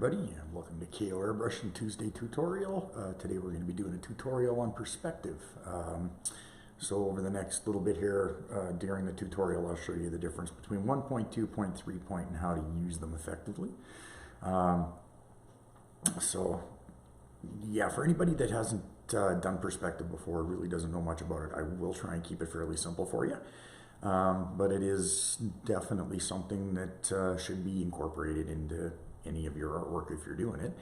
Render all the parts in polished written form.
everybody, and welcome to KO Airbrushing Tuesday tutorial. Today we're going to be doing a tutorial on perspective. So over the next little bit here, during the tutorial, I'll show you the difference between 1.2 point, 3 point, and how to use them effectively. So yeah, for anybody that hasn't done perspective before, really doesn't know much about it, I will try and keep it fairly simple for you. But it is definitely something that should be incorporated into any of your artwork if you're doing it.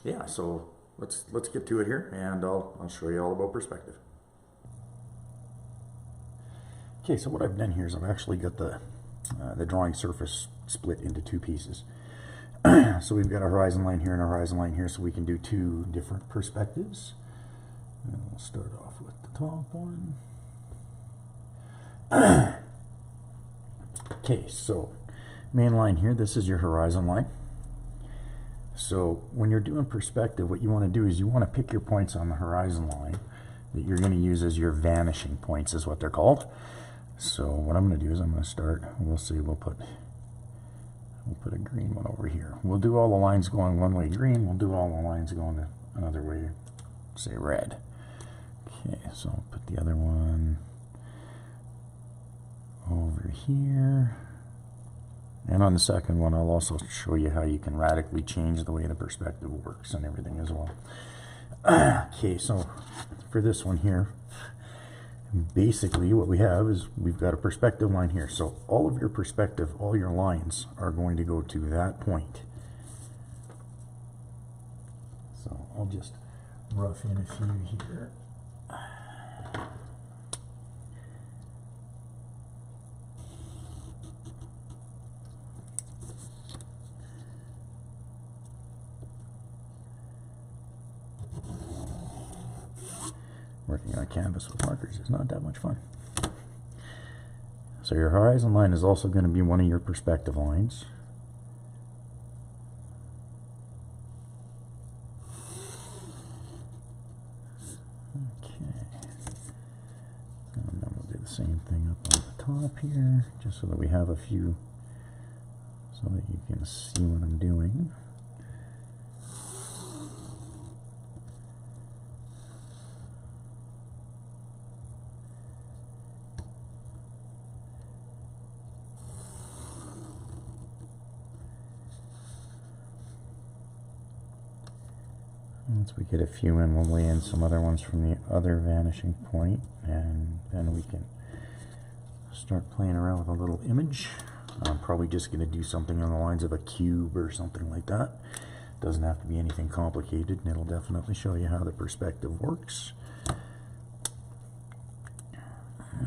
Yeah, so let's get to it here, and I'll show you all about perspective. Okay, so what I've done here is I've actually got the drawing surface split into two pieces. So we've got a horizon line here and a horizon line here, so we can do two different perspectives. And we'll start off with the top one. Okay, so main line here, this is your horizon line. So when you're doing perspective, what you want to do is you want to pick your points on the horizon line that you're going to use as your vanishing points, is what they're called. So what I'm going to do is I'm going to start, we'll put a green one over here. We'll do all the lines going one way green, we'll do all the lines going another way, say red. Okay, so I'll put the other one over here, and on the second one I'll also show you how you can radically change the way the perspective works and everything as well. Okay, so for this one here, basically what we have is we've got a perspective line here, so all of your perspective, all your lines are going to go to that point. So I'll just rough in a few here. Working on canvas with markers is not that much fun. So your horizon line is also going to be one of your perspective lines. Okay. And then we'll do the same thing up on the top here, just so that we have a few, so that you can see what I'm doing. Once we get a few in, we'll lay in some other ones from the other vanishing point, and then we can start playing around with a little image. I'm probably just going to do something on the lines of a cube or something like that. Doesn't have to be anything complicated, and it'll definitely show you how the perspective works.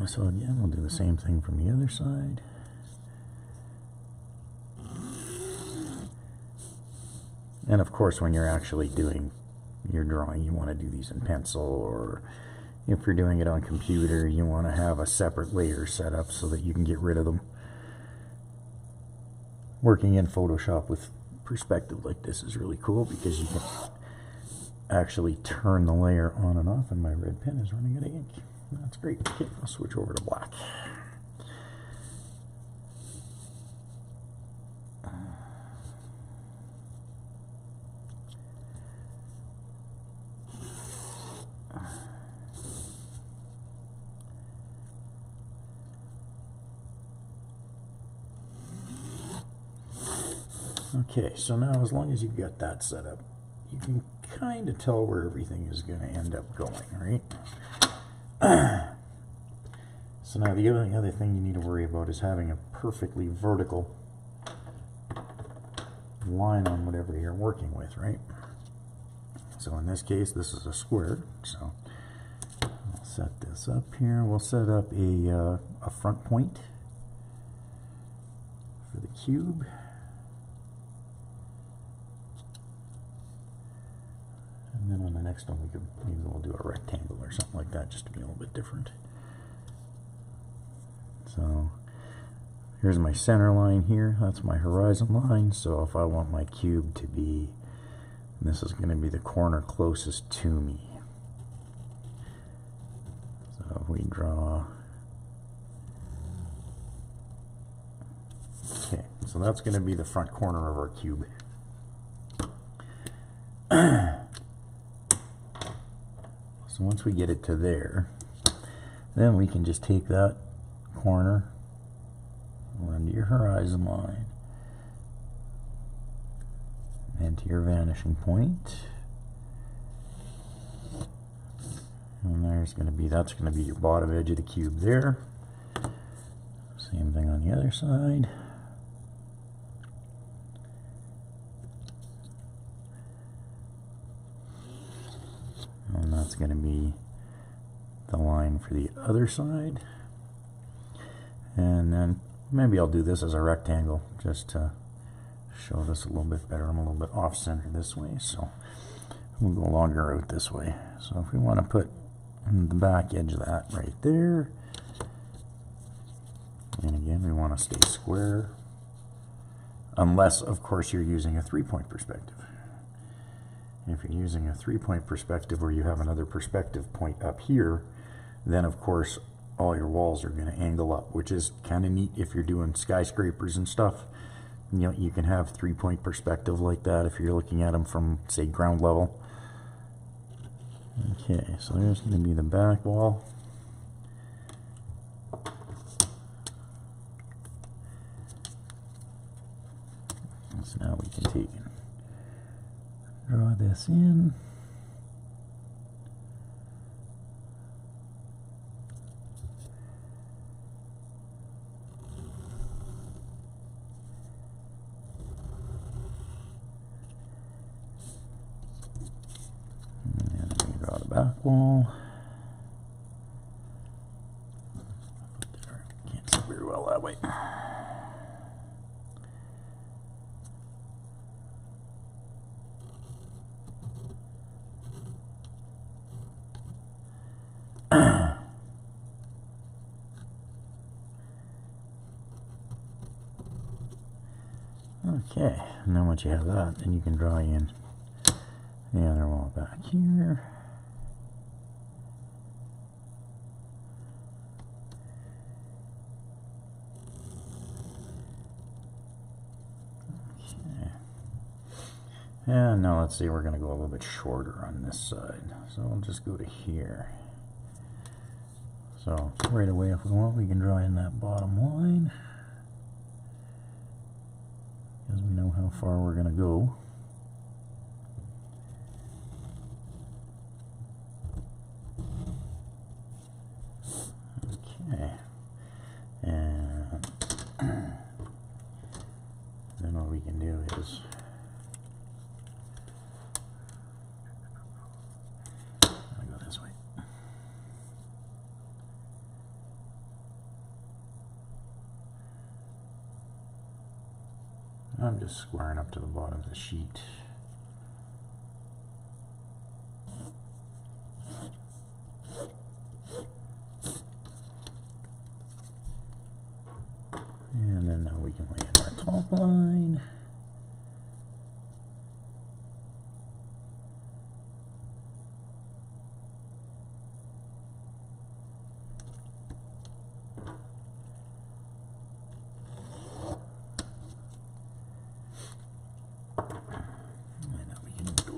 So again, we'll do the same thing from the other side. And of course, when you're actually doing your drawing, you want to do these in pencil, or if you're doing it on computer, you want to have a separate layer set up so that you can get rid of them. Working in Photoshop with perspective like this is really cool because you can actually turn the layer on and off, and my red pen is running out of ink. That's great. Okay, I'll switch over to black. Okay, so now as long as you've got that set up, you can kind of tell where everything is going to end up going, right? So now the only other thing you need to worry about is having a perfectly vertical line on whatever you're working with, right? So in this case, this is a square, so I'll set this up here. We'll set up a front point for the cube. And then on the next one, maybe we'll do a rectangle or something like that, just to be a little bit different. So here's my center line here. That's my horizon line. So if I want my cube to be, this is going to be the corner closest to me. So if we draw, okay, So that's going to be the front corner of our cube. So once we get it to there, then we can just take that corner, run to your horizon line, and to your vanishing point. And there's going to be, that's going to be your bottom edge of the cube there. Same thing on the other side. And that's going to be the line for the other side. And then maybe I'll do this as a rectangle just to show this a little bit better. I'm a little bit off center this way, so we'll go longer out this way. So if we want to put the back edge of that right there, and again we want to stay square, unless of course you're using a 3-point perspective. If you're using a 3-point perspective where you have another perspective point up here, then of course all your walls are going to angle up, which is kind of neat if you're doing skyscrapers and stuff. You know, you can have 3-point perspective like that if you're looking at them from, say, ground level. Okay, so there's going to be the back wall. So now we can take and draw this in. And then we draw the back wall. Can't see very well that way. Okay, and then once you have that, then you can draw in the other wall back here. Okay. And now let's see, we're going to go a little bit shorter on this side. So we'll just go to here. So right away, if we want, we can draw in that bottom line, because we know how far we're going to go. Okay. And then what we can do is I'll go this way. I'm just squaring up to the bottom of the sheet. And then now we can lay in our top line.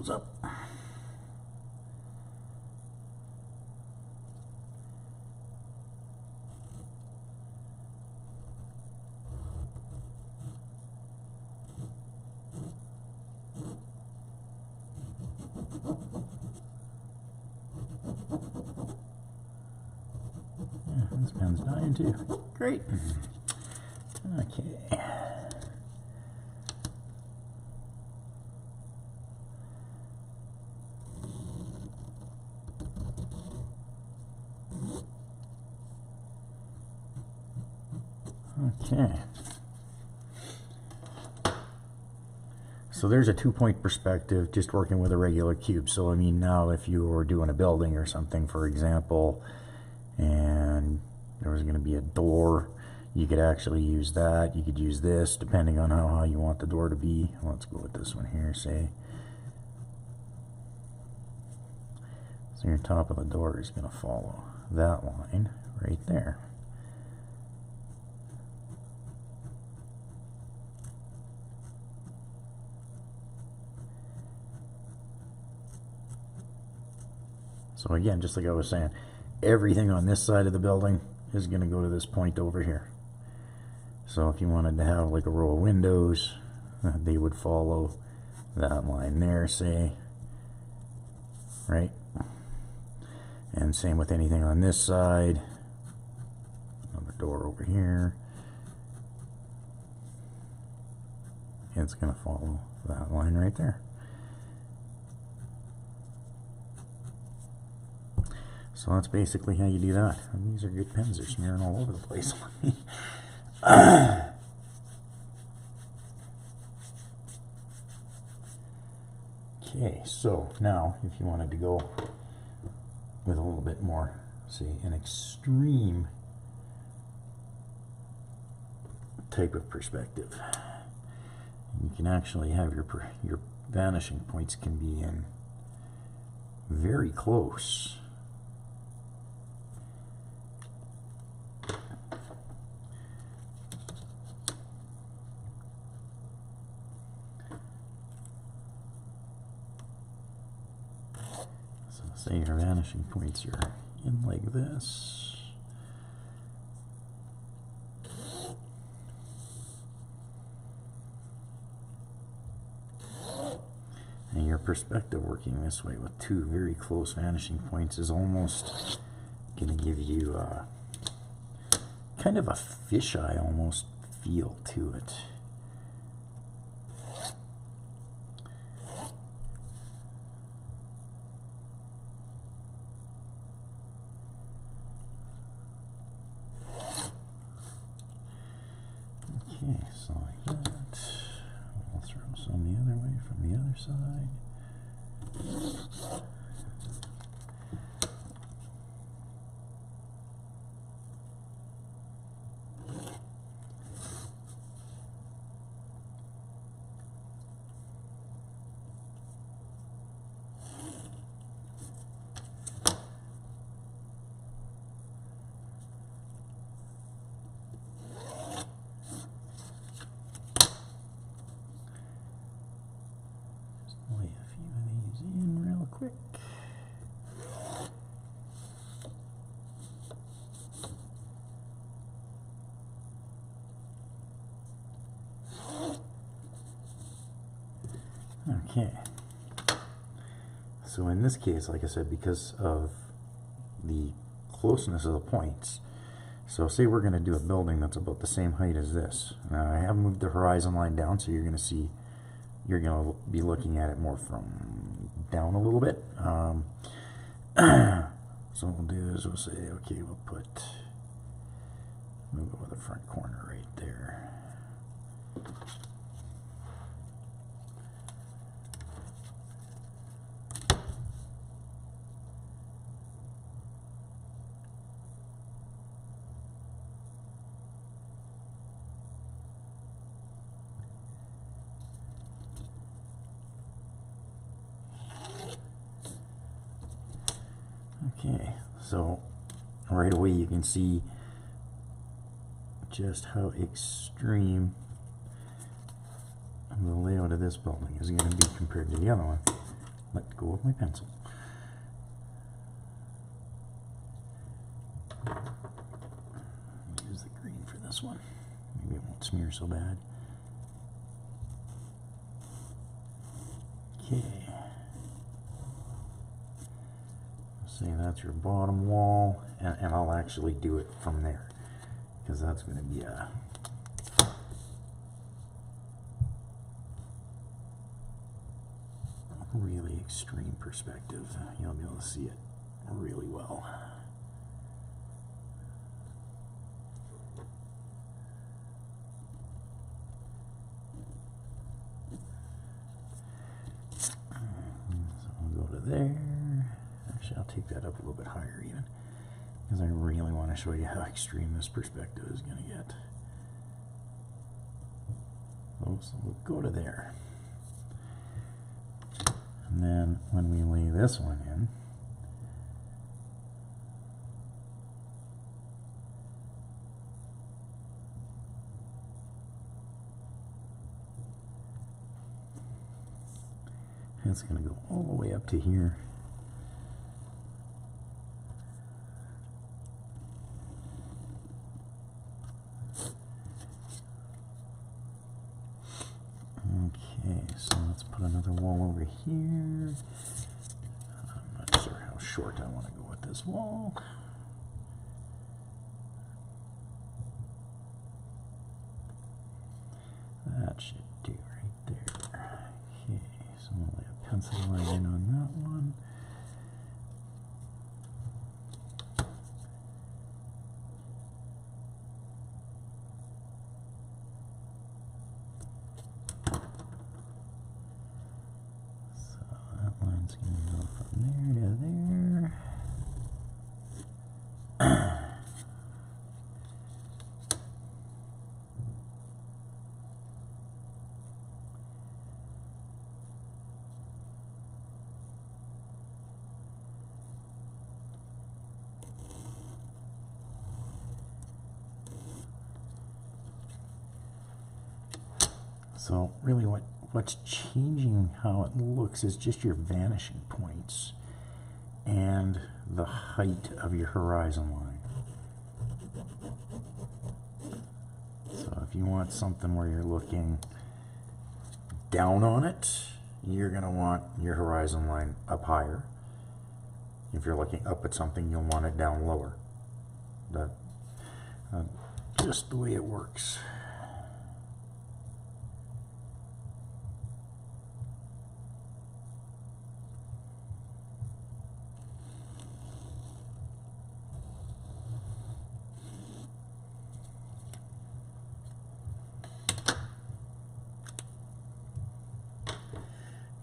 Up. Yeah, this pen's dying too. Great. Okay. Okay, so there's a 2-point perspective just working with a regular cube. So I mean, now if you were doing a building or something, for example, and there was going to be a door, you could actually use that. You could use this depending on how high you want the door to be. Let's go with this one here, say. So your top of the door is going to follow that line right there. So again, just like I was saying, everything on this side of the building is going to go to this point over here. So if you wanted to have like a row of windows, they would follow that line there, say, right? And same with anything on this side. Another door over here. It's going to follow that line right there. So that's basically how you do that. And these are good pens. They're smearing all over the place on me. Okay, so now if you wanted to go with a little bit more, say, an extreme type of perspective, you can actually have your vanishing points can be in very close. So say your vanishing points are in like this. And your perspective working this way with two very close vanishing points is almost going to give you kind of a fisheye almost feel to it. Okay, so like that. I'll throw some the other way from the other side. Lay a few of these in real quick. Okay. So in this case, like I said, because of the closeness of the points, so say we're going to do a building that's about the same height as this. Now I have moved the horizon line down, so you're going to see, you're going to be looking at it more from down a little bit. So what we'll do is we'll say, okay, we'll go with the front corner right there. Okay, so right away you can see just how extreme the layout of this building is going to be compared to the other one. Let go of my pencil. Use the green for this one. Maybe it won't smear so bad. Okay. Say that's your bottom wall, and I'll actually do it from there, because that's going to be a really extreme perspective. You'll be able to see it really well. So we'll go to there. Actually, I'll take that up a little bit higher even, because I really want to show you how extreme this perspective is going to get. So we'll go to there. And then when we lay this one in, it's going to go all the way up to here. Okay, so let's put another wall over here. I'm not sure how short I want to go with this wall. That should do right there. Okay, so we'll lay a pencil line in on that one. Line's going to go from there to there. So really what's changing how it looks is just your vanishing points and the height of your horizon line. So if you want something where you're looking down on it, you're going to want your horizon line up higher. If you're looking up at something, you'll want it down lower. That's just the way it works.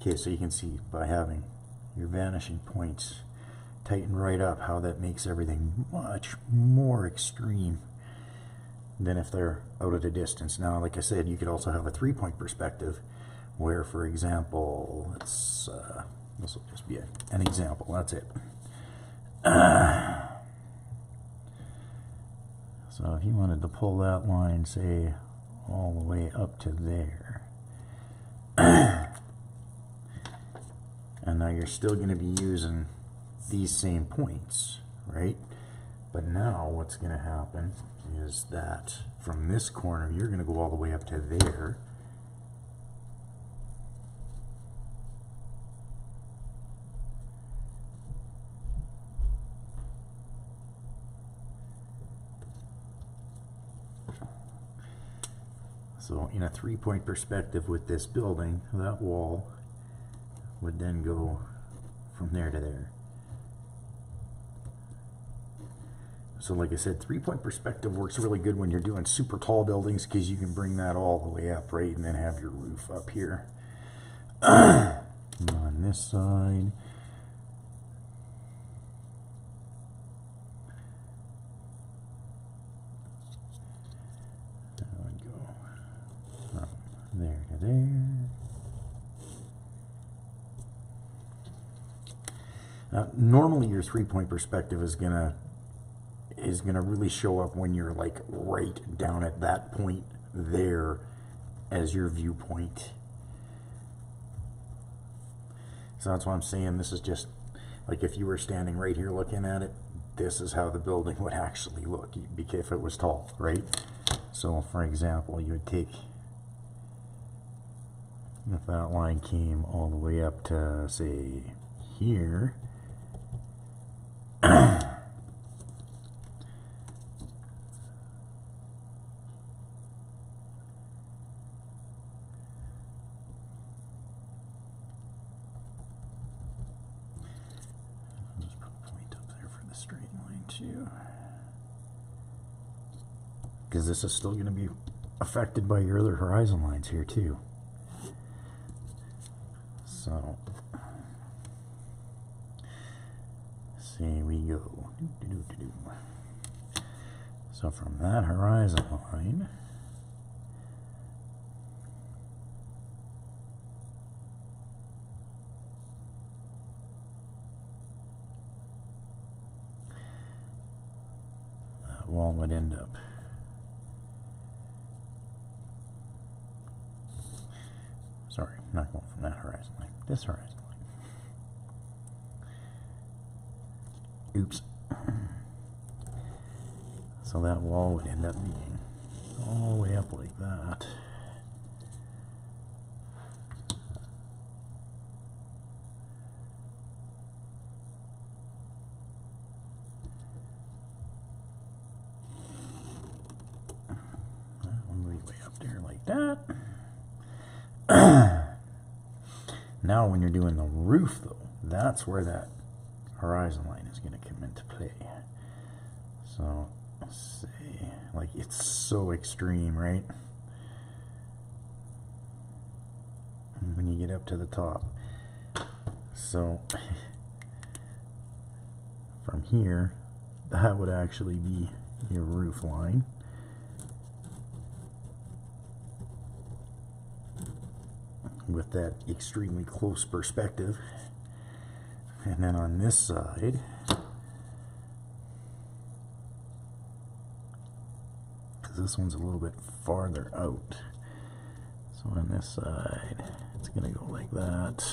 Okay, so you can see by having your vanishing points tighten right up how that makes everything much more extreme than if they're out at a distance. Now, like I said, you could also have a three-point perspective where, for example, this will just be an example, that's it. So if you wanted to pull that line, say, all the way up to there, and now you're still going to be using these same points, right? But now what's going to happen is that from this corner, you're going to go all the way up to there. So in a three-point perspective with this building, that wall would then go from there to there. So like I said, three-point perspective works really good when you're doing super tall buildings because you can bring that all the way up, right? And then have your roof up here. On this side, that would go from there to there. Normally your three-point perspective is gonna really show up when you're like right down at that point there as your viewpoint. So that's why I'm saying this is just like if you were standing right here looking at it, this is how the building would actually look if it was tall, right? So for example, you would take, if that line came all the way up to say here, because this is still going to be affected by your other horizon lines here too. So, say we go. So from that horizon line, that wall would end up sorry, not going from that horizon line, this horizon line. Oops. So that wall would end up being all the way up like that. Now when you're doing the roof though, that's where that horizon line is going to come into play. So say, like, it's so extreme, right? When you get up to the top. So from here, that would actually be your roof line. With that extremely close perspective. And then on this side, because this one's a little bit farther out, so on this side it's going to go like that.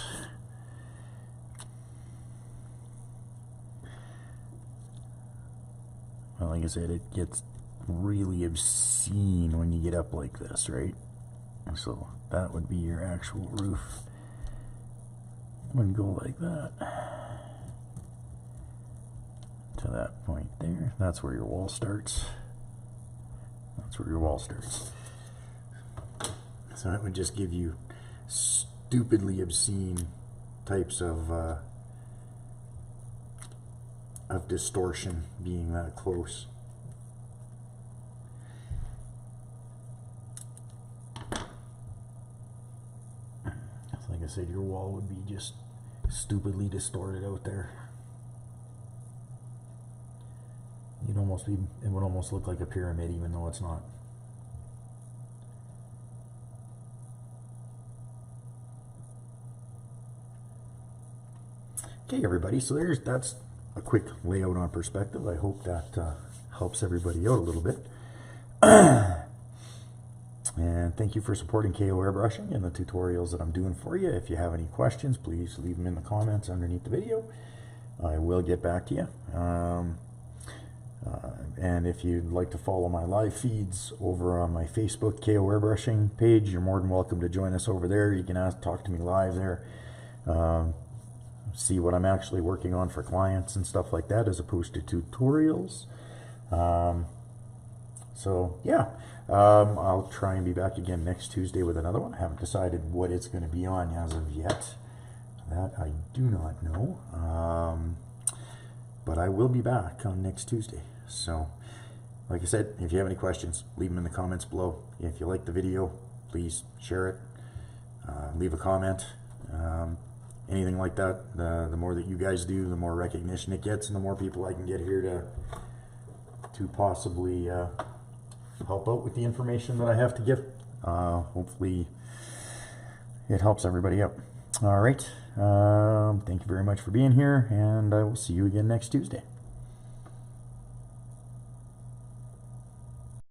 Well, like I said, it gets really obscene when you get up like this, right? So that would be your actual roof. Would go like that to that point there. That's where your wall starts. That's where your wall starts. So that would just give you stupidly obscene types of distortion being that close. Like I said, your wall would be just stupidly distorted out there. It would almost look like a pyramid, even though it's not. Okay, everybody, so that's a quick layout on perspective. I hope that helps everybody out a little bit. And thank you for supporting KO Airbrushing and the tutorials that I'm doing for you. If you have any questions, please leave them in the comments underneath the video. I will get back to you. And if you'd like to follow my live feeds over on my Facebook KO Airbrushing page, you're more than welcome to join us over there. You can talk to me live there. See what I'm actually working on for clients and stuff like that, as opposed to tutorials. So yeah, I'll try and be back again next Tuesday with another one. I haven't decided what it's going to be on as of yet. That I do not know. But I will be back on next Tuesday. So, like I said, if you have any questions, leave them in the comments below. If you like the video, please share it. Leave a comment. Anything like that. The more that you guys do, the more recognition it gets, and the more people I can get here to possibly help out with the information that I have to give. Hopefully it helps everybody out. All right. Thank you very much for being here, and I will see you again next Tuesday.